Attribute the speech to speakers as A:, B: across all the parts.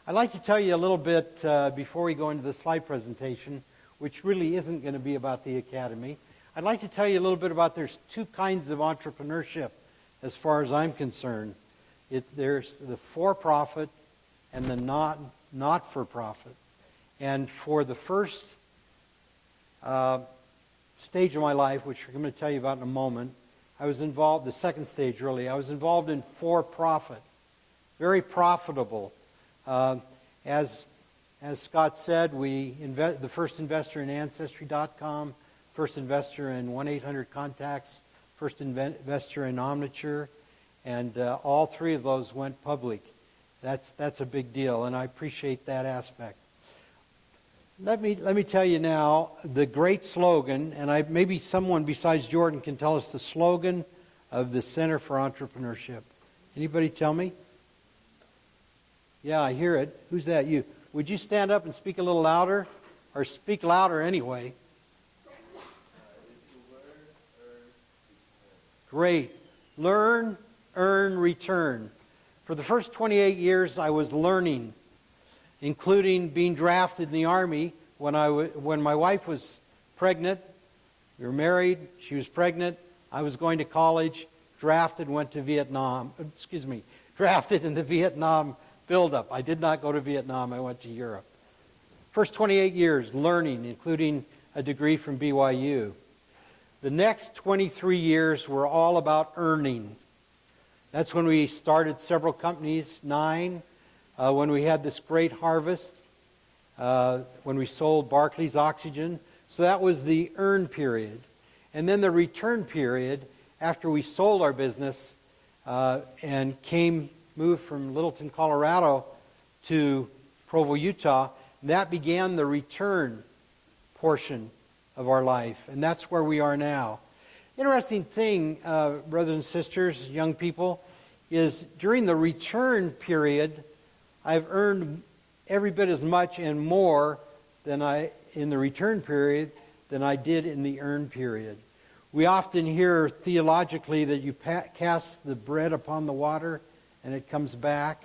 A: I'd like to tell you a little bit before we go into the slide presentation, which really isn't going to be about the Academy. I'd like to tell you a little bit about there's two kinds of entrepreneurship as far as I'm concerned. There's the for-profit and the not-for-profit. And for the first stage of my life, which I'm going to tell you about in a moment, I was involved, the second stage really, I was involved in for-profit. Very profitable. As Scott said, the first investor in Ancestry.com, first investor in 1-800-CONTACTS, first investor in Omniture, and all three of those went public. That's a big deal, and I appreciate that aspect. Let me tell you now the great slogan, and maybe someone besides Jordan can tell us the slogan of the Center for Entrepreneurship. Anybody tell me? Yeah, I hear it. Who's that? You. Would you stand up and speak a little louder? Or speak louder anyway. Great. Learn, earn, return. For the first 28 years, I was learning, including being drafted in the Army when my wife was pregnant. We were married. She was pregnant. I was going to college. Drafted, went to Vietnam. Drafted in the Vietnam build-up. I did not go to Vietnam. I went to Europe. First 28 years learning, including a degree from BYU. The next 23 years were all about earning. That's when we started several companies, 9. When we had this great harvest, when we sold Barclays Oxygen. So that was the earn period. And then the return period, after we sold our business and moved from Littleton, Colorado to Provo, Utah, that began the return portion of our life. And that's where we are now. Interesting thing, brothers and sisters, young people, is during the return period, I've earned every bit as much and more in the return period than I did in the earn period. We often hear theologically that you cast the bread upon the water and it comes back.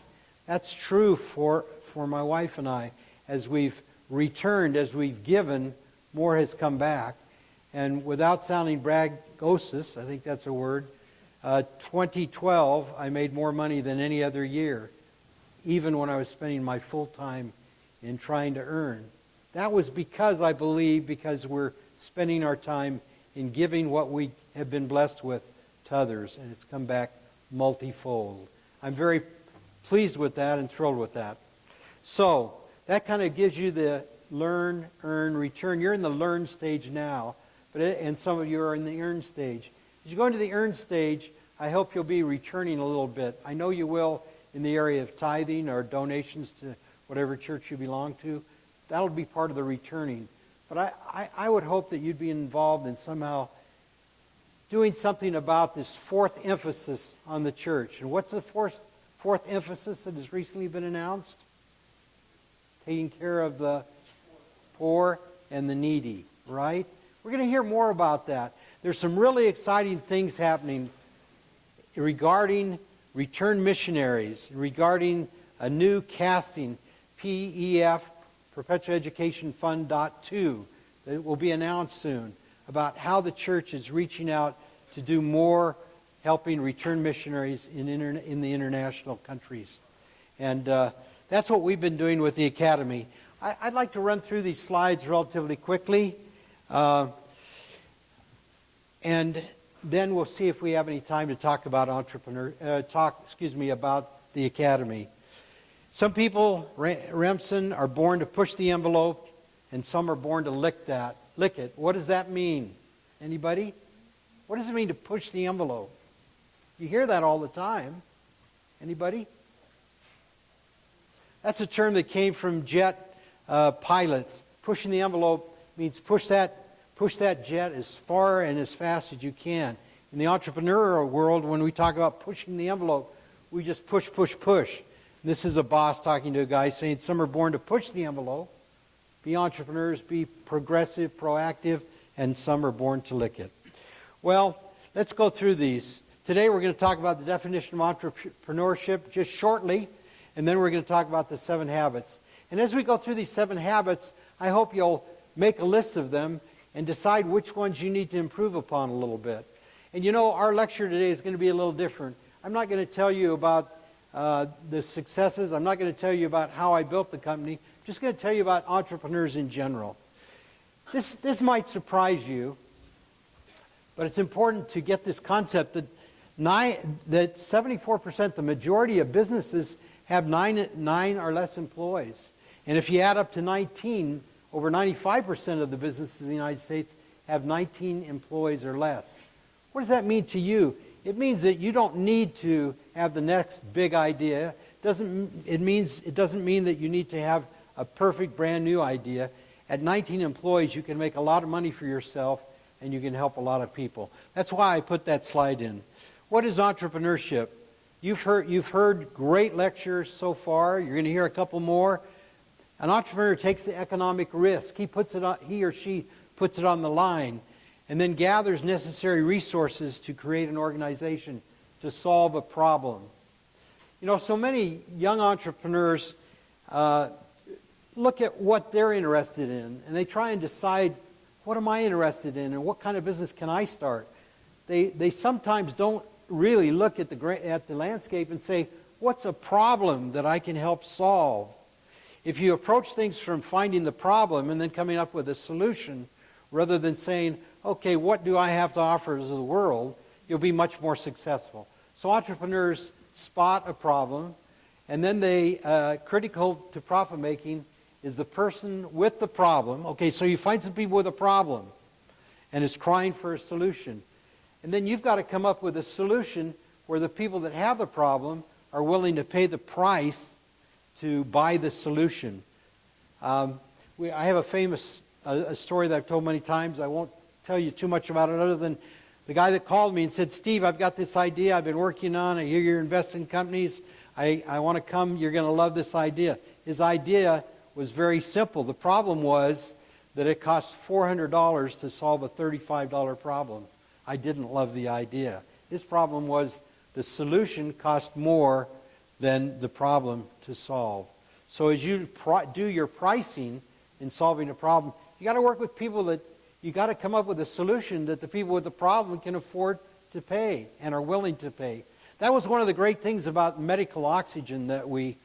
A: That's true for my wife and I. As we've returned, as we've given, more has come back. And without sounding braggadocious, I think that's a word, 2012, I made more money than any other year, even when I was spending my full time in trying to earn. That was because we're spending our time in giving what we have been blessed with to others, and it's come back multifold. I'm very pleased with that and thrilled with that. So that kind of gives you the learn, earn, return. You're in the learn stage now, and some of you are in the earn stage. As you go into the earn stage, I hope you'll be returning a little bit. I know you will in the area of tithing or donations to whatever church you belong to. That'll be part of the returning. But I would hope that you'd be involved in somehow doing something about this fourth emphasis on the church. And what's the fourth emphasis that has recently been announced? Taking care of the poor and the needy, right? We're going to hear more about that. There's some really exciting things happening regarding return missionaries, regarding a new casting, PEF, Perpetual Education Fund .2, that will be announced soon, about how the church is reaching out to do more helping return missionaries in the international countries. And that's what we've been doing with the Academy. I'd like to run through these slides relatively quickly. And then we'll see if we have any time to talk about about the Academy. Some people, Remsen, are born to push the envelope, and some are born to lick it. What does that mean? Anybody? What does it mean to push the envelope? You hear that all the time. Anybody? That's a term that came from jet pilots. Pushing the envelope means push that jet as far and as fast as you can. In the entrepreneurial world, when we talk about pushing the envelope, we just push. This is a boss talking to a guy saying some are born to push the envelope, be entrepreneurs, be progressive, proactive, and some are born to lick it. Well, let's go through these. Today we're going to talk about the definition of entrepreneurship just shortly, And then we're going to talk about the 7 habits. And as we go through these 7 habits, I hope you'll make a list of them and decide which ones you need to improve upon a little bit. And you know, our lecture today is going to be a little different. I'm not going to tell you about the successes. I'm not going to tell you about how I built the company. I'm just going to tell you about entrepreneurs in general. This might surprise you, but it's important to get this concept that 74%, the majority of businesses, have nine or less employees. And if you add up to 19, over 95% of the businesses in the United States have 19 employees or less. What does that mean to you? It means that you don't need to have the next big idea. It doesn't mean that you need to have a perfect brand new idea. At 19 employees, you can make a lot of money for yourself and you can help a lot of people. That's why I put that slide in. What is entrepreneurship? You've heard great lectures so far. You're going to hear a couple more. An entrepreneur takes the economic risk. He or she puts it on the line and then gathers necessary resources to create an organization to solve a problem. You know, so many young entrepreneurs look at what they're interested in, and they try and decide, what am I interested in, and what kind of business can I start? They sometimes don't really look at the landscape and say, what's a problem that I can help solve? If you approach things from finding the problem and then coming up with a solution, rather than saying, okay, what do I have to offer to the world, you'll be much more successful. So entrepreneurs spot a problem, and then critical to profit making is the person with the problem. Okay, so you find some people with a problem, and it's crying for a solution. And then you've got to come up with a solution where the people that have the problem are willing to pay the price to buy the solution. I have a famous story that I've told many times. I won't tell you too much about it other than the guy that called me and said, Steve, I've got this idea I've been working on. I hear you're investing in companies. I want to come. You're going to love this idea. His idea was very simple. The problem was that it cost $400 to solve a $35 problem. I didn't love the idea. His problem was the solution cost more than the problem to solve. So as you do your pricing in solving a problem, you got to work with people that you got to come up with a solution that the people with the problem can afford to pay and are willing to pay. That was one of the great things about medical oxygen that we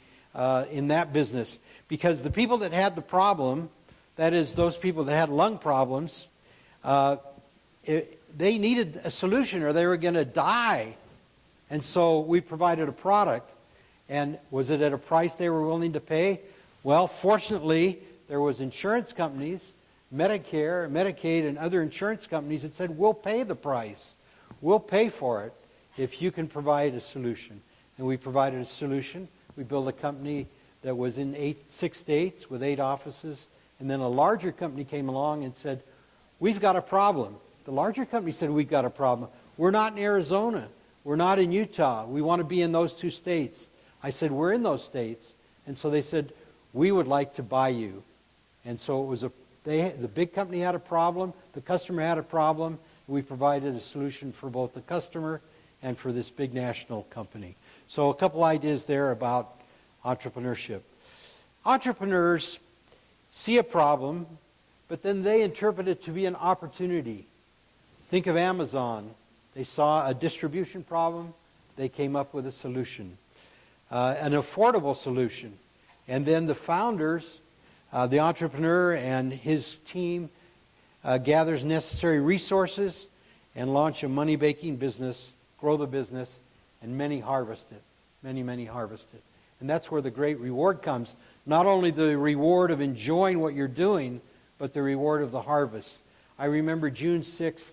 A: in that business, because the people that had the problem, that is those people that had lung problems, they needed a solution or they were going to die. And so we provided a product. And was it at a price they were willing to pay? Well, fortunately, there was insurance companies, Medicare, Medicaid, and other insurance companies that said, we'll pay the price. We'll pay for it if you can provide a solution. And we provided a solution. We built a company that was in 6 states with 8 offices. And then a larger company came along and said, we've got a problem. The larger company said, we've got a problem. We're not in Arizona. We're not in Utah. We want to be in those 2 states. I said, we're in those states. And so they said, we would like to buy you. And so it was the big company had a problem, the customer had a problem, and we provided a solution for both the customer and for this big national company. So a couple ideas there about entrepreneurship. Entrepreneurs see a problem, but then they interpret it to be an opportunity. Think of Amazon. They saw a distribution problem. They came up with a solution. An affordable solution. And then the founders, the entrepreneur and his team gathers necessary resources and launch a money-making business, grow the business, and many harvest it. Many harvest it. And that's where the great reward comes. Not only the reward of enjoying what you're doing, but the reward of the harvest. I remember June 6th,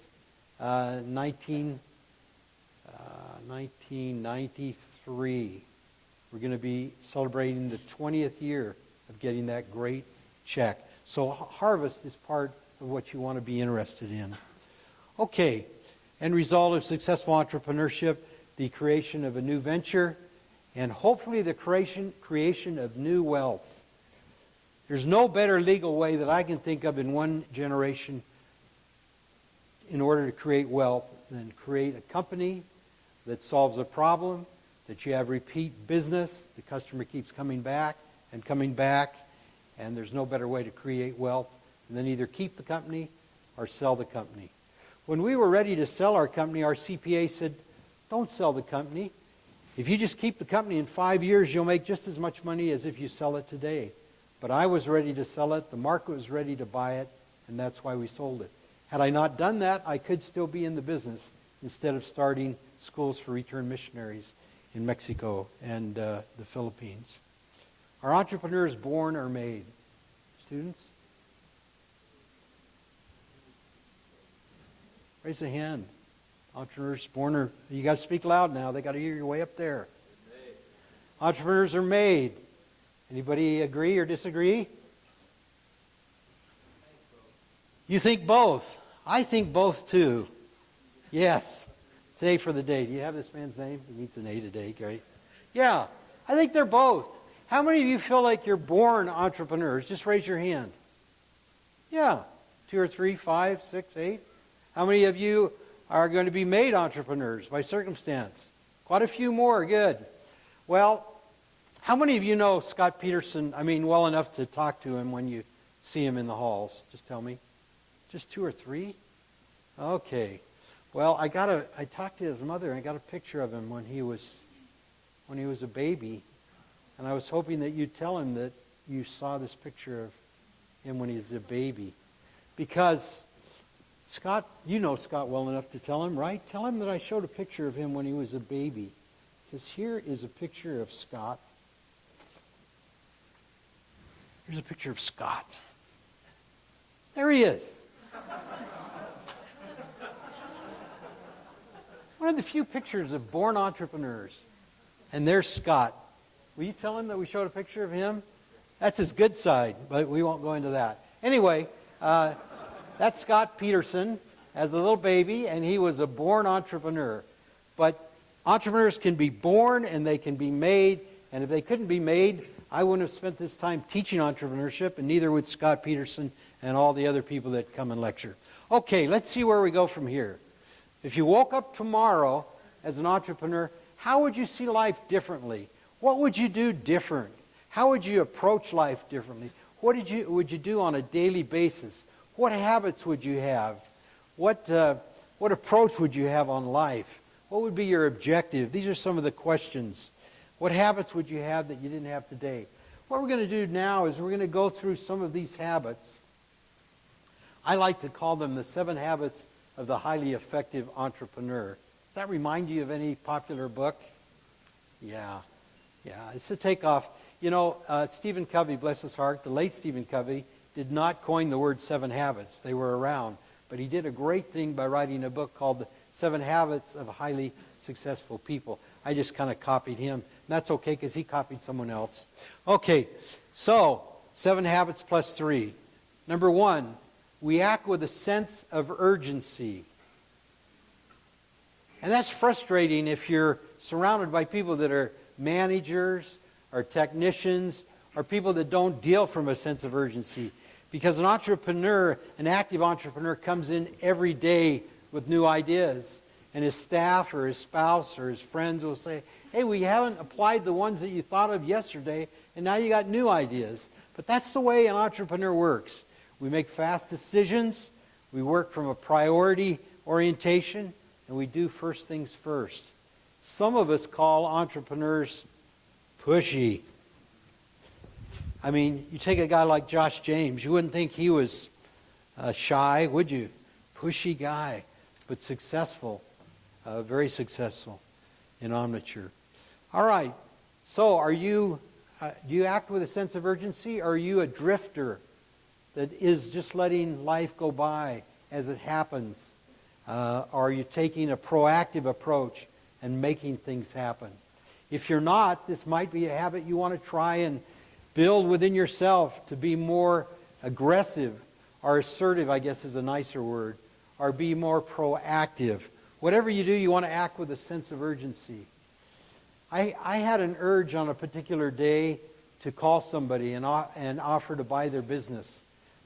A: 1993. We're going to be celebrating the 20th year of getting that great check. So harvest is part of what you want to be interested in. Okay, end result of successful entrepreneurship, the creation of a new venture, and hopefully the creation of new wealth. There's no better legal way that I can think of in one generation in order to create wealth than create a company that solves a problem, that you have repeat business. The customer keeps coming back, and there's no better way to create wealth than either keep the company or sell the company. When we were ready to sell our company, our CPA said, don't sell the company. If you just keep the company in 5 years, you'll make just as much money as if you sell it today. But I was ready to sell it. The market was ready to buy it, and that's why we sold it. Had I not done that, I could still be in the business instead of starting schools for returned missionaries in Mexico and the Philippines. Are entrepreneurs born or made? Students? Raise a hand. Entrepreneurs born or... You got to speak loud now. They got to hear you way up there. Entrepreneurs are made. Anybody agree or disagree? You think both. I think both too. Yes. Today for the day. Do you have this man's name? He needs an A today. Great. Yeah. I think they're both. How many of you feel like you're born entrepreneurs? Just raise your hand. Yeah. 2 or 3, 5, 6, 8. How many of you are going to be made entrepreneurs by circumstance? Quite a few more. Good. Well, how many of you know Scott Peterson, well enough to talk to him when you see him in the halls? Just tell me. Just 2 or 3? Okay. Well, I talked to his mother, and I got a picture of him when he was a baby, and I was hoping that you'd tell him that you saw this picture of him when he was a baby. Because Scott, you know Scott well enough to tell him, right? Tell him that I showed a picture of him when he was a baby. Because here is a picture of Scott. Here's a picture of Scott. There he is. One of the few pictures of born entrepreneurs. And there's Scott. Will you tell him that we showed a picture of him? That's his good side, but we won't go into that. Anyway, that's Scott Peterson as a little baby, and he was a born entrepreneur. But entrepreneurs can be born and they can be made, and if they couldn't be made, I wouldn't have spent this time teaching entrepreneurship, and neither would Scott Peterson and all the other people that come and lecture. Okay, let's see where we go from here. If you woke up tomorrow as an entrepreneur, how would you see life differently? What would you do different? How would you approach life differently? What would you do on a daily basis? What habits would you have? What approach would you have on life? What would be your objective? These are some of the questions. What habits would you have that you didn't have today? What we're going to do now is we're going to go through some of these habits. I like to call them the 7 habits of the highly effective entrepreneur. Does that remind you of any popular book? Yeah. It's a takeoff. Stephen Covey, bless his heart, the late Stephen Covey, did not coin the word 7 habits. They were around. But he did a great thing by writing a book called The 7 Habits of Highly Successful People. I just kind of copied him. And that's okay because he copied someone else. Okay, so 7 habits plus 3. Number 1, we act with a sense of urgency. And that's frustrating if you're surrounded by people that are managers or technicians or people that don't deal from a sense of urgency. Because an entrepreneur, an active entrepreneur, comes in every day with new ideas. And his staff or his spouse or his friends will say, hey, we haven't applied the ones that you thought of yesterday, and now you got new ideas. But that's the way an entrepreneur works. We make fast decisions, we work from a priority orientation, and we do first things first. Some of us call entrepreneurs pushy. You take a guy like Josh James, you wouldn't think he was shy, would you? Pushy guy, but successful, very successful in Omniture. All right, so do you act with a sense of urgency, or are you a drifter that is just letting life go by as it happens? Are you taking a proactive approach and making things happen? If you're not, this might be a habit you want to try and build within yourself to be more aggressive, or assertive, I guess is a nicer word, or be more proactive. Whatever you do, you want to act with a sense of urgency. I had an urge on a particular day to call somebody and offer to buy their business.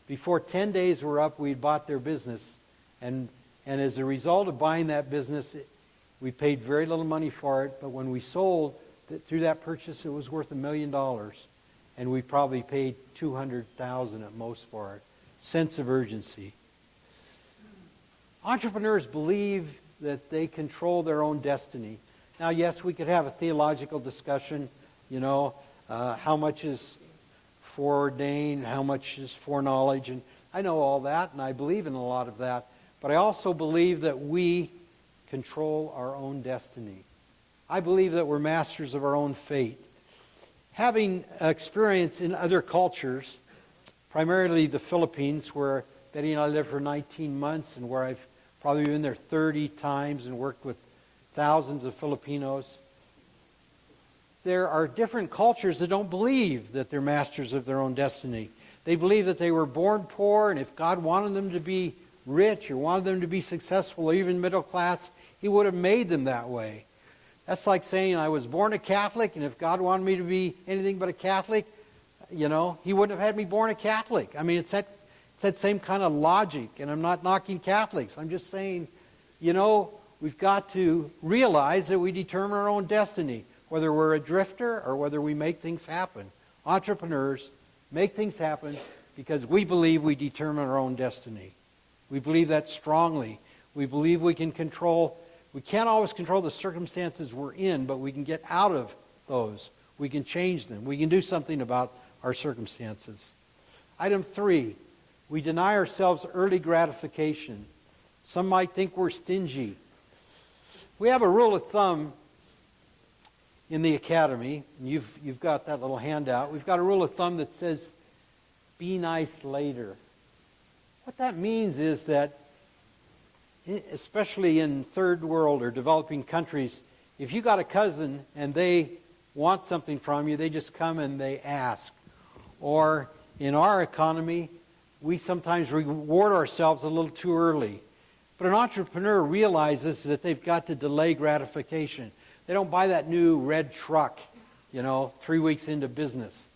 A: Before 10 days were up, we'd bought their business. And as a result of buying that business, We paid very little money for it, but when we sold, through that purchase, it was worth $1 million. And we probably paid $200,000 at most for it. Sense of urgency. Entrepreneurs believe that they control their own destiny. Now, yes, we could have a theological discussion, how much is foreordained, how much is foreknowledge, and I know all that, and I believe in a lot of that. But I also believe that we control our own destiny. I believe that we're masters of our own fate. Having experience in other cultures, primarily the Philippines, where Betty and I lived for 19 months and where I've probably been there 30 times and worked with thousands of Filipinos, there are different cultures that don't believe that they're masters of their own destiny. They believe that they were born poor, and if God wanted them to be rich or wanted them to be successful or even middle class, He would have made them that way. That's like saying I was born a Catholic, and if God wanted me to be anything but a Catholic, He wouldn't have had me born a Catholic. I mean, it's that same kind of logic, and I'm not knocking Catholics. I'm just saying, we've got to realize that we determine our own destiny, whether we're a drifter or whether we make things happen. Entrepreneurs make things happen because we believe we determine our own destiny. We believe that strongly. We believe we can control. We can't always control the circumstances we're in, but we can get out of those. We can change them. We can do something about our circumstances. Item 3, we deny ourselves early gratification. Some might think we're stingy. We have a rule of thumb in the academy, and you've got that little handout. We've got a rule of thumb that says, be nice later. What that means is that, especially in third world or developing countries, if you got a cousin and they want something from you, they just come and they ask. Or in our economy, we sometimes reward ourselves a little too early. But an entrepreneur realizes that they've got to delay gratification. They don't buy that new red truck, 3 weeks into business.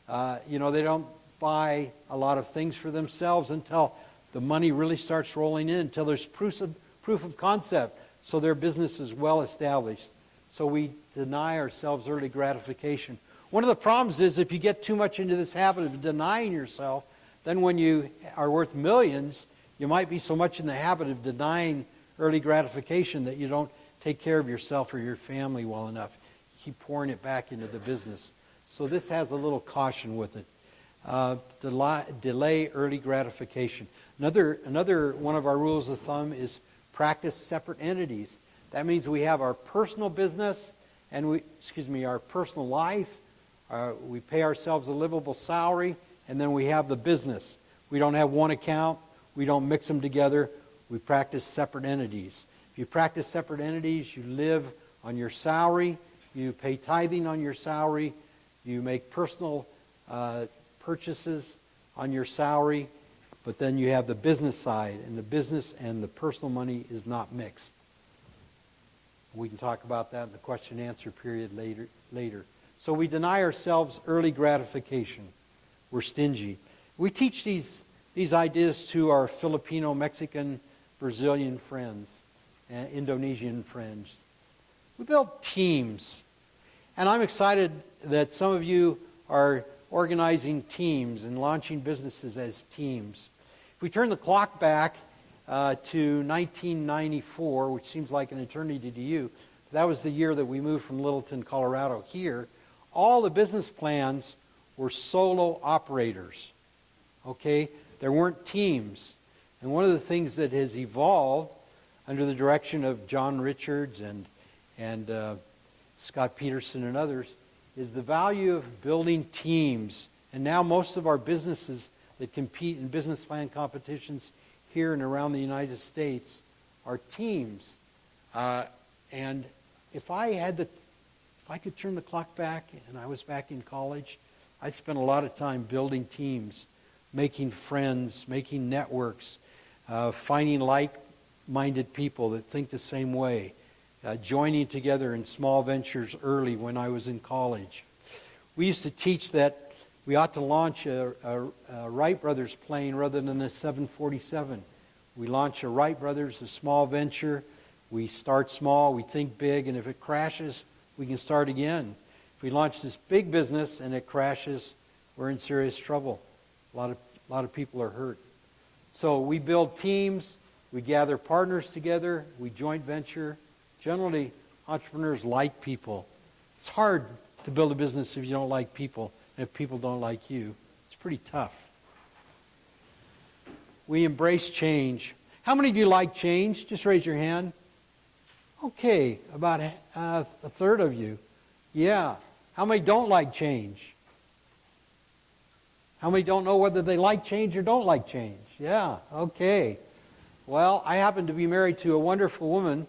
A: They don't buy a lot of things for themselves until the money really starts rolling in, until there's proof of concept, so their business is well established. So we deny ourselves early gratification. One of the problems is if you get too much into this habit of denying yourself, then when you are worth millions, you might be so much in the habit of denying early gratification that you don't take care of yourself or your family well enough. You keep pouring it back into the business. So this has a little caution with it. Delay early gratification. Another one of our rules of thumb is practice separate entities. That means we have our personal business and our personal life. We pay ourselves a livable salary, and then we have the business. We don't have one account. We don't mix them together. We practice separate entities. If you practice separate entities, you live on your salary. You pay tithing on your salary. You make personal purchases on your salary. But then you have the business side, and the business and the personal money is not mixed. We can talk about that in the question and answer period later. So we deny ourselves early gratification. We're stingy. We teach these ideas to our Filipino, Mexican, Brazilian friends, and Indonesian friends. We build teams. And I'm excited that some of you are organizing teams and launching businesses as teams. If we turn the clock back to 1994, which seems like an eternity to you, that was the year that we moved from Littleton, Colorado here, all the business plans were solo operators. Okay? There weren't teams. And one of the things that has evolved under the direction of John Richards and Scott Peterson and others is the value of building teams. And now most of our businesses that compete in business plan competitions here and around the United States are teams. And if I could turn the clock back and I was back in college, I'd spend a lot of time building teams, making friends, making networks, finding like-minded people that think the same way, joining together in small ventures early when I was in college. We used to teach that we ought to launch a Wright Brothers plane rather than a 747. We launched a Wright Brothers, a small venture. We start small, we think big, and if it crashes, we can start again. If we launch this big business and it crashes, we're in serious trouble. A lot of people are hurt. So we build teams, we gather partners together, we joint venture. Generally, entrepreneurs like people. It's hard to build a business if you don't like people, and if people don't like you. It's pretty tough. We embrace change. How many of you like change? Just raise your hand. Okay, about a third of you. Yeah. How many don't like change? How many don't know whether they like change or don't like change? Yeah, okay. Well, I happen to be married to a wonderful woman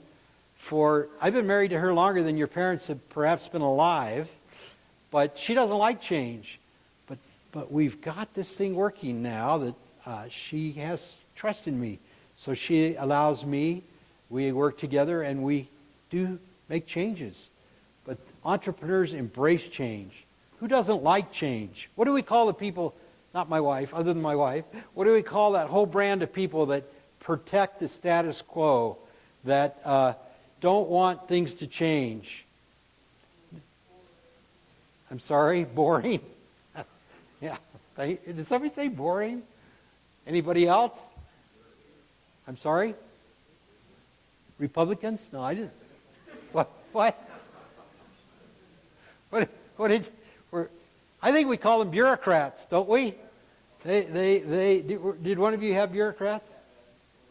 A: I've been married to her longer than your parents have perhaps been alive, but she doesn't like change. But we've got this thing working now that she has trust in me. So she allows me, we work together, and we do make changes. But entrepreneurs embrace change. Who doesn't like change? What do we call the people, not my wife, other than my wife, what do we call that whole brand of people that protect the status quo, that don't want things to change? I'm sorry, boring? Yeah. Did somebody say boring? Anybody else? I'm sorry? Republicans? No, I didn't. What? What did? I think we call them bureaucrats, don't we? Did one of you have bureaucrats?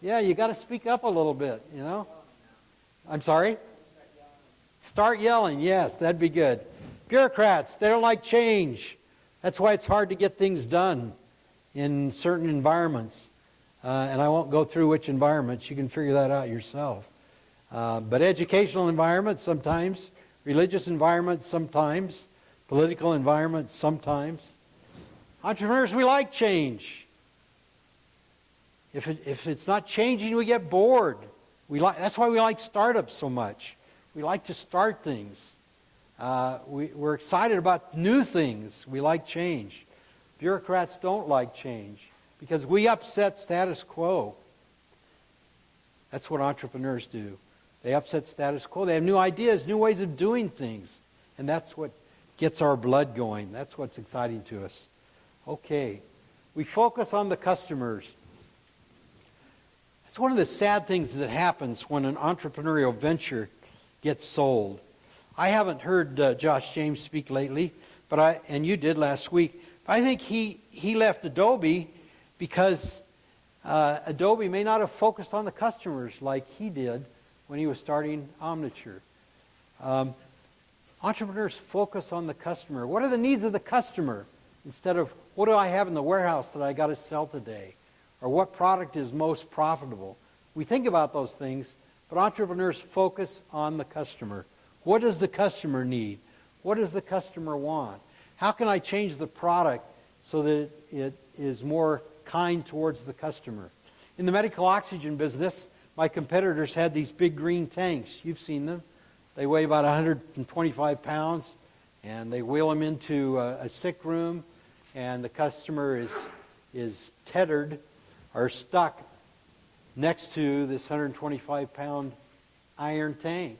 A: Yeah, you got to speak up a little bit, you know. I'm sorry? Start yelling, yes, that'd be good. Bureaucrats, they don't like change. That's why it's hard to get things done in certain environments. And I won't go through which environments. You can figure that out yourself. But educational environments sometimes, religious environments sometimes, political environments sometimes. Entrepreneurs, we like change. If it's not changing, we get bored. That's why we like startups so much. We like to start things. We're excited about new things. We like change. Bureaucrats don't like change because we upset status quo. That's what entrepreneurs do. They upset status quo. They have new ideas, new ways of doing things. And that's what gets our blood going. That's what's exciting to us. Okay. We focus on the customers. It's one of the sad things that happens when an entrepreneurial venture gets sold. I haven't heard Josh James speak lately, and you did last week. But I think he left Adobe because Adobe may not have focused on the customers like he did when he was starting Omniture. Entrepreneurs focus on the customer. What are the needs of the customer? Instead of, what do I have in the warehouse that I got to sell today? Or what product is most profitable? We think about those things, but entrepreneurs focus on the customer. What does the customer need? What does the customer want? How can I change the product so that it is more kind towards the customer? In the medical oxygen business, my competitors had these big green tanks. You've seen them. They weigh about 125 pounds, and they wheel them into a sick room, and the customer is tethered or stuck next to this 125-pound iron tank.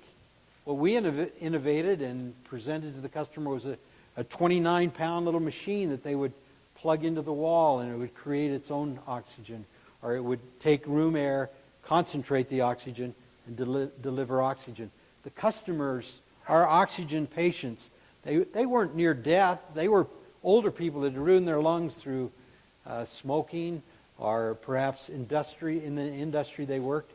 A: What we innovated and presented to the customer was a 29-pound little machine that they would plug into the wall, and it would create its own oxygen, or it would take room air, concentrate the oxygen, and deliver oxygen. The customers, our oxygen patients, they weren't near death. They were older people that had ruined their lungs through smoking or perhaps in the industry they worked.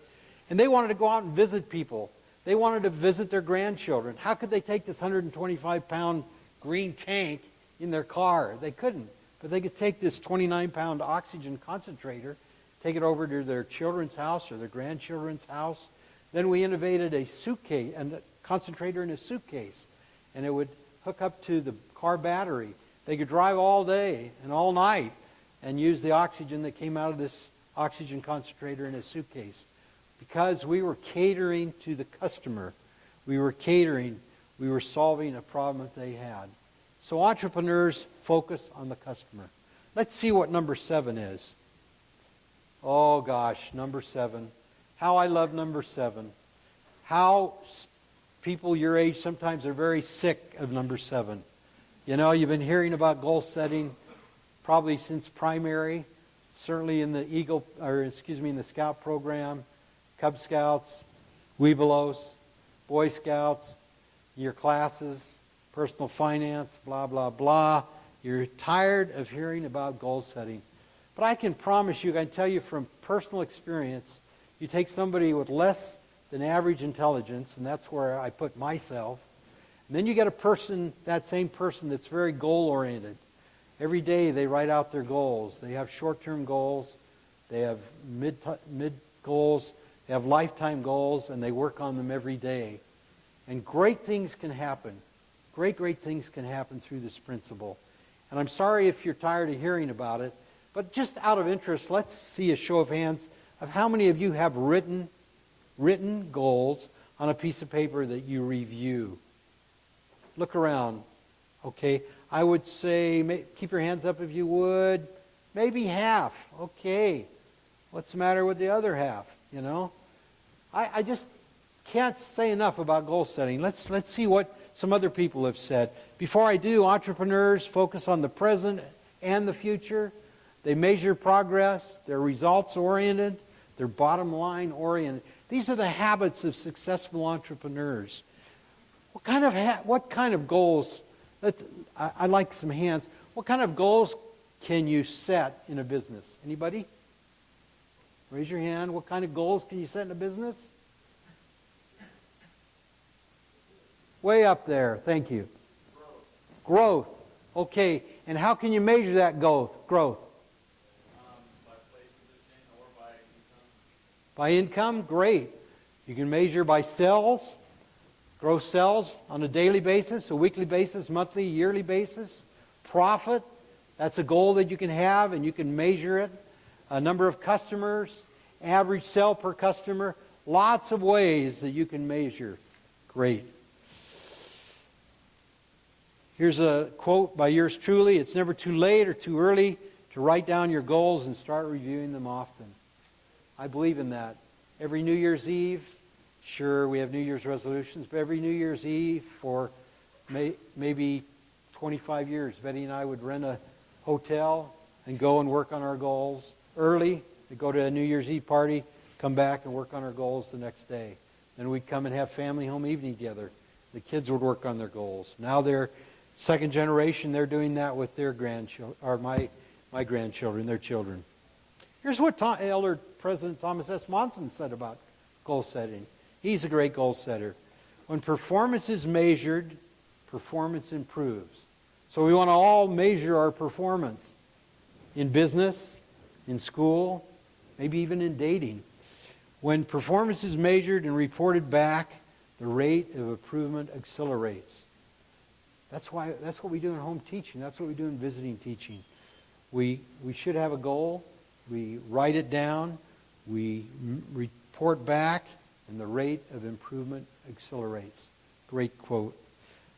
A: And they wanted to go out and visit people. They wanted to visit their grandchildren. How could they take this 125-pound green tank in their car? They couldn't. But they could take this 29-pound oxygen concentrator, take it over to their children's house or their grandchildren's house. Then we innovated a suitcase, and a concentrator in a suitcase. And it would hook up to the car battery. They could drive all day and all night and use the oxygen that came out of this oxygen concentrator in a suitcase. Because we were catering to the customer. We were solving a problem that they had. So entrepreneurs focus on the customer. Let's see what number 7 is. Oh gosh, number 7. How I love number 7. how people your age sometimes are very sick of number 7. You know, you've been hearing about goal setting probably since primary, certainly in the in the Scout program, Cub Scouts, Webelos, Boy Scouts, your classes, personal finance, blah, blah, blah. You're tired of hearing about goal setting. But I can promise you, I can tell you from personal experience, you take somebody with less than average intelligence, and that's where I put myself, and then you get a person, that same person that's very goal-oriented. Every day they write out their goals. They have short-term goals, they have mid goals, they have lifetime goals, and they work on them every day. And great things can happen. Great things can happen through this principle. And I'm sorry if you're tired of hearing about it, but just out of interest, let's see a show of hands of how many of you have written goals on a piece of paper that you review. Look around. Okay, I would say, keep your hands up if you would. Maybe half. Okay. What's the matter with the other half? You know? I just can't say enough about goal setting. Let's see what some other people have said. Before I do, entrepreneurs focus on the present and the future. They measure progress. They're results-oriented. They're bottom-line-oriented. These are the habits of successful entrepreneurs. What kind of goals? I'd like some hands. What kind of goals can you set in a business? Anybody? Raise your hand. What kind of goals can you set in a business? Way up there. Thank you. Growth. Okay. And how can you measure that growth? By place position or by income. By income? Great. You can measure by sales, gross sales on a daily basis, a weekly basis, monthly, yearly basis. Profit. That's a goal that you can have and you can measure it. A number of customers, average sale per customer. Lots of ways that you can measure. Great. Here's a quote by yours truly. It's never too late or too early to write down your goals and start reviewing them often. I believe in that. Every New Year's Eve, sure, we have New Year's resolutions, but every New Year's Eve for maybe 25 years, Betty and I would rent a hotel and go and work on our goals early. We'd go to a New Year's Eve party, come back and work on our goals the next day. Then we'd come and have family home evening together. The kids would work on their goals. Now they're second generation, they're doing that with their grandchildren, or my grandchildren, their children. Here's what Elder President Thomas S. Monson said about goal setting. He's a great goal setter. When performance is measured, performance improves. So we want to all measure our performance in business, in school, maybe even in dating. When performance is measured and reported back, the rate of improvement accelerates. That's what we do in home teaching. That's what we do in visiting teaching. We should have a goal. We write it down. We report back, and the rate of improvement accelerates. Great quote.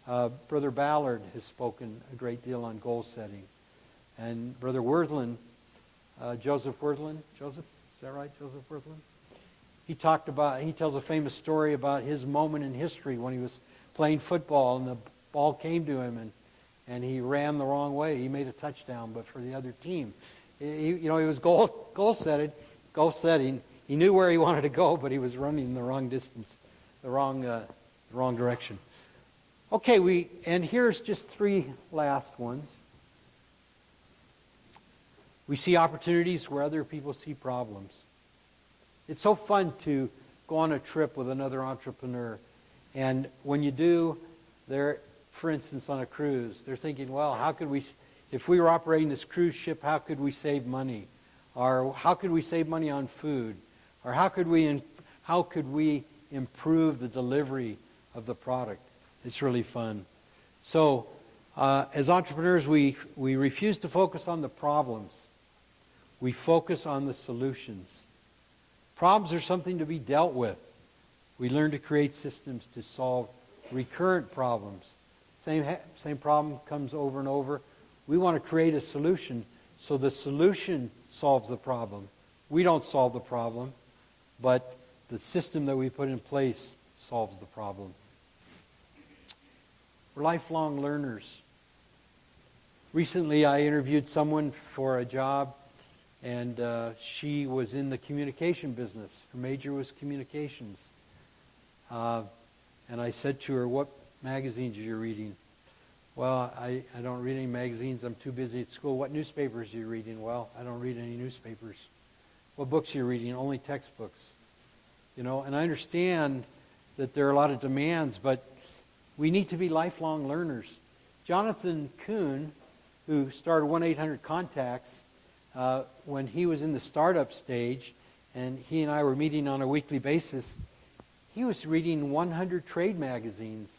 A: Brother Ballard has spoken a great deal on goal setting. And Brother Worthland, Joseph Worthland, is that right, Joseph Worthland? He tells a famous story about his moment in history when he was playing football and the ball came to him and he ran the wrong way. He made a touchdown, but for the other team. He was goal setting. He knew where he wanted to go, but he was running in the wrong distance, the wrong direction. Okay, and here's just 3 last ones. We see opportunities where other people see problems. It's so fun to go on a trip with another entrepreneur. And when you do, they're, for instance, on a cruise, they're thinking, well, if we were operating this cruise ship, how could we save money? Or how could we save money on food? Or how could we improve the delivery of the product? It's really fun. So, as entrepreneurs, we refuse to focus on the problems. We focus on the solutions. Problems are something to be dealt with. We learn to create systems to solve recurrent problems. Same problem comes over and over. We want to create a solution so the solution solves the problem. We don't solve the problem, but the system that we put in place solves the problem. We're lifelong learners. Recently, I interviewed someone for a job, and she was in the communication business. Her major was communications. And I said to her, "What magazines are you reading?" "Well, I don't read any magazines. I'm too busy at school." "What newspapers are you reading?" "Well, I don't read any newspapers." "What books are you reading?" "Only textbooks." And I understand that there are a lot of demands, but we need to be lifelong learners. Jonathan Kuhn, who started 1-800-CONTACTS, when he was in the startup stage, and he and I were meeting on a weekly basis, he was reading 100 trade magazines,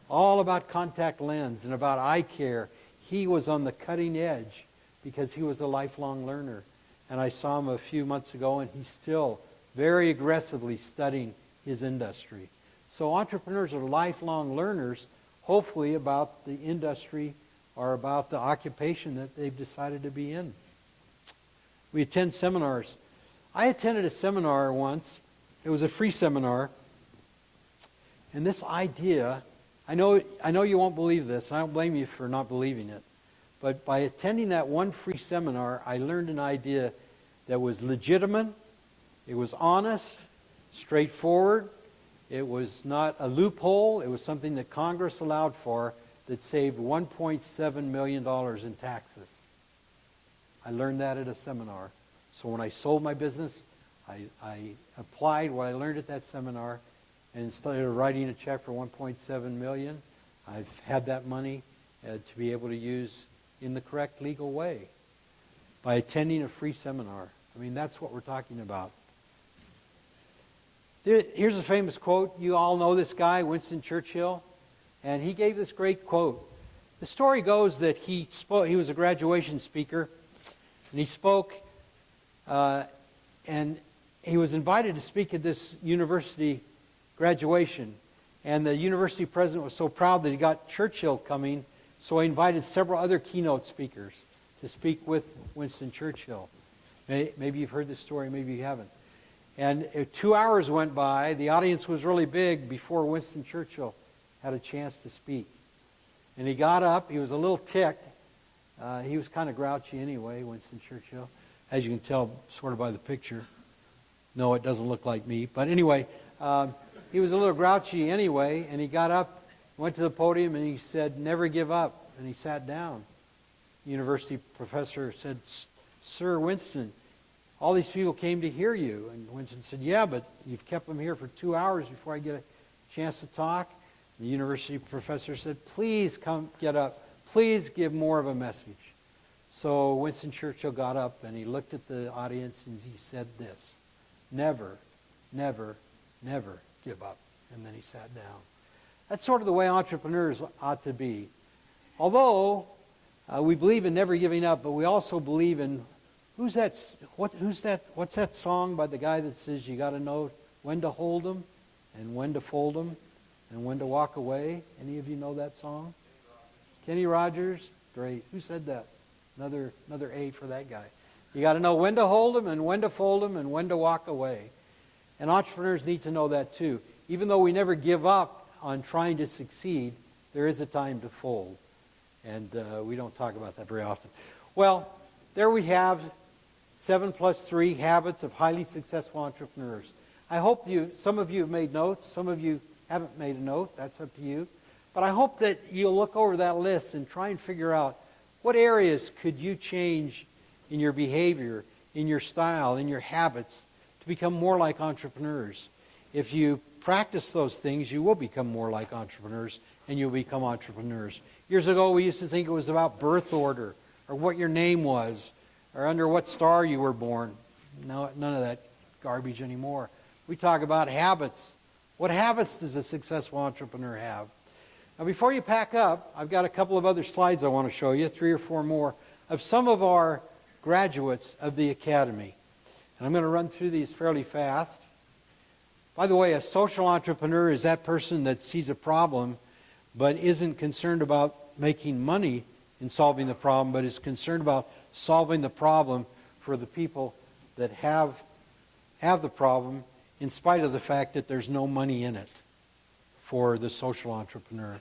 A: all about contact lens and about eye care. He was on the cutting edge because he was a lifelong learner. And I saw him a few months ago, and he's still very aggressively studying his industry. So entrepreneurs are lifelong learners, hopefully about the industry or about the occupation that they've decided to be in. We attend seminars. I attended a seminar once. It was a free seminar. And this idea, I know you won't believe this, and I don't blame you for not believing it. But by attending that one free seminar, I learned an idea that was legitimate, it was honest, straightforward, it was not a loophole, it was something that Congress allowed for that saved $1.7 million in taxes. I learned that at a seminar. So when I sold my business, I applied what I learned at that seminar, and instead of writing a check for $1.7 million, I've had that money to be able to use in the correct legal way by attending a free seminar. I mean, that's what we're talking about. Here's a famous quote. You all know this guy, Winston Churchill, and he gave this great quote. The story goes that he was a graduation speaker, and he spoke, and he was invited to speak at this university graduation. And the university president was so proud that he got Churchill coming, so he invited several other keynote speakers to speak with Winston Churchill. Maybe you've heard this story, maybe you haven't. And 2 hours went by. The audience was really big before Winston Churchill had a chance to speak. And he got up. He was a little ticked. He was kind of grouchy anyway, Winston Churchill, as you can tell sort of by the picture. No, it doesn't look like me. But anyway, he was a little grouchy anyway, and he got up, went to the podium, and he said, "Never give up." And he sat down. The university professor said, "Sir Winston, all these people came to hear you." And Winston said, "Yeah, but you've kept them here for 2 hours before I get a chance to talk." The university professor said, "Please come, get up. Please give more of a message." So Winston Churchill got up and he looked at the audience and he said this: "Never, never, never give up." And then he sat down. That's sort of the way entrepreneurs ought to be. Although we believe in never giving up, but we also believe in what's that song by the guy that says you got to know when to hold them and when to fold them and when to walk away? Any of you know that song? Kenny Rogers? Great. Who said that? Another A for that guy. You got to know when to hold them and when to fold them and when to walk away. And entrepreneurs need to know that too. Even though we never give up on trying to succeed, there is a time to fold. And we don't talk about that very often. Well, there we have 7+3 habits of highly successful entrepreneurs. I hope some of you have made notes. Some of you haven't made a note. That's up to you. But I hope that you'll look over that list and try and figure out what areas could you change in your behavior, in your style, in your habits to become more like entrepreneurs. If you practice those things, you will become more like entrepreneurs and you'll become entrepreneurs. Years ago, we used to think it was about birth order or what your name was or under what star you were born. No, none of that garbage anymore. We talk about habits. What habits does a successful entrepreneur have? Now, before you pack up, I've got a couple of other slides I want to show you, 3 or 4 more, of some of our graduates of the Academy. And I'm going to run through these fairly fast. By the way, a social entrepreneur is that person that sees a problem but isn't concerned about making money in solving the problem, but is concerned about solving the problem for the people that have the problem in spite of the fact that there's no money in it. for the social entrepreneur.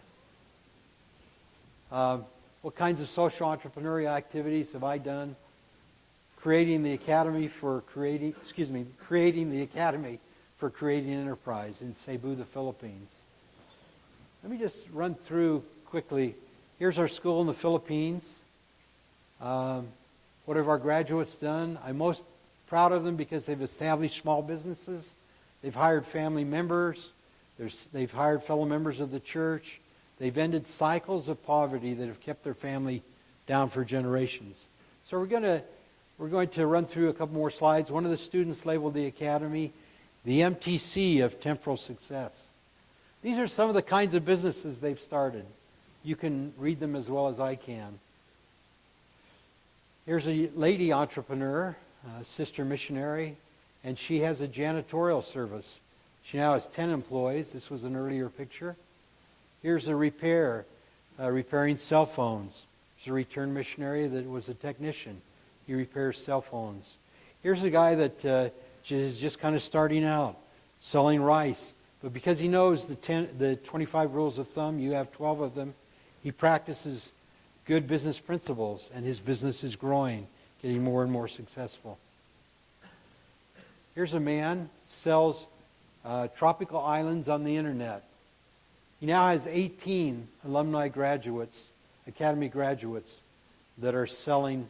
A: What kinds of social entrepreneurial activities have I done? Creating the Academy for Creating Enterprise in Cebu, the Philippines. Let me just run through quickly. Here's our school in the Philippines. What have our graduates done? I'm most proud of them because they've established small businesses. They've hired family members. They've hired fellow members of the church. They've ended cycles of poverty that have kept their family down for generations. So we're going to run through a couple more slides. One of the students labeled the Academy the MTC of temporal success. These are some of the kinds of businesses they've started. You can read them as well as I can. Here's a lady entrepreneur, a sister missionary, and she has a janitorial service. She now has 10 employees. This was an earlier picture. Here's a repairing cell phones. There's a return missionary that was a technician. He repairs cell phones. Here's a guy that is just kind of starting out, selling rice. But because he knows the 25 rules of thumb, you have 12 of them, he practices good business principles, and his business is growing, getting more and more successful. Here's a man, sells tropical islands on the internet. He now has 18 alumni graduates, Academy graduates, that are selling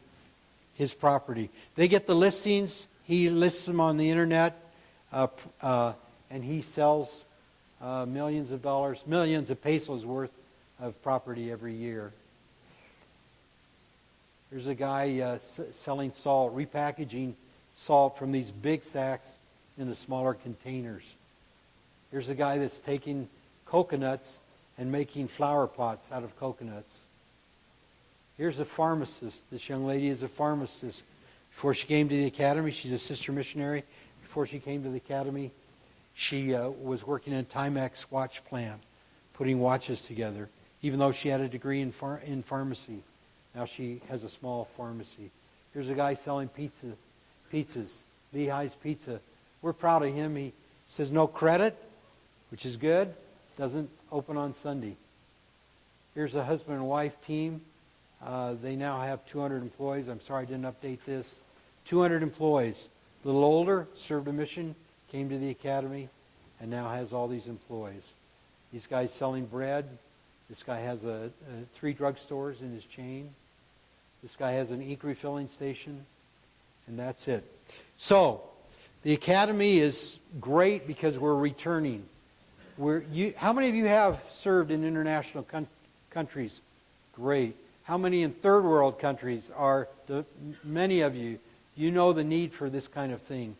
A: his property. They get the listings, he lists them on the internet, and he sells millions of dollars, millions of pesos worth of property every year. There's a guy selling salt, repackaging salt from these big sacks into smaller containers. Here's a guy that's taking coconuts and making flower pots out of coconuts. Here's a pharmacist. This young lady is a pharmacist. Before she came to the Academy, she's a sister missionary. Before she came to the Academy, she was working in a Timex watch plant, putting watches together, even though she had a degree in pharmacy. Now she has a small pharmacy. Here's a guy selling pizzas, Lehi's Pizza. We're proud of him. He says no credit, which is good. Doesn't open on Sunday. Here's a husband and wife team. They now have 200 employees. I'm sorry I didn't update this. 200 employees. A little older, served a mission, came to the Academy, and now has all these employees. These guys selling bread. This guy has 3 drugstores in his chain. This guy has an ink refilling station. And that's it. So, the Academy is great because we're returning. How many of you have served in international countries? Great. How many in third world countries are many of you? You know the need for this kind of thing.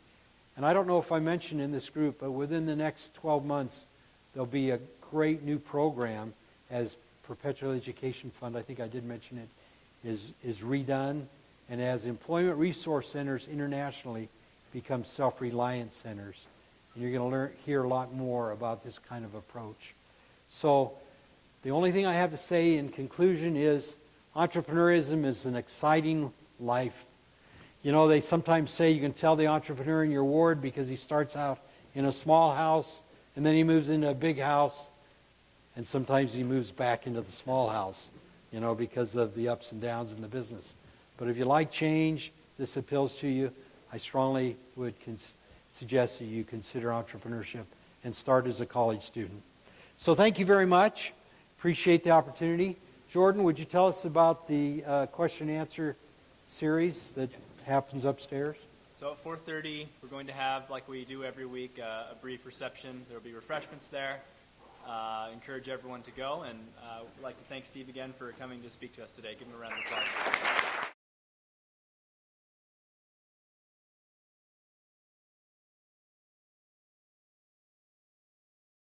A: And I don't know if I mentioned in this group, but within the next 12 months, there'll be a great new program as Perpetual Education Fund, I think I did mention it, is redone. And as employment resource centers internationally become self-reliant centers. And you're going to hear a lot more about this kind of approach. So the only thing I have to say in conclusion is entrepreneurism is an exciting life. You know, they sometimes say you can tell the entrepreneur in your ward because he starts out in a small house and then he moves into a big house, and sometimes he moves back into the small house, you know, because of the ups and downs in the business. But if you like change, this appeals to you, I strongly would suggest that you consider entrepreneurship and start as a college student. So thank you very much. Appreciate the opportunity. Jordan, would you tell us about the question and answer series that happens upstairs?
B: So at 4:30, we're going to have, like we do every week, a brief reception. There will be refreshments there. Encourage everyone to go, and I'd like to thank Steve again for coming to speak to us today. Give him a round of applause.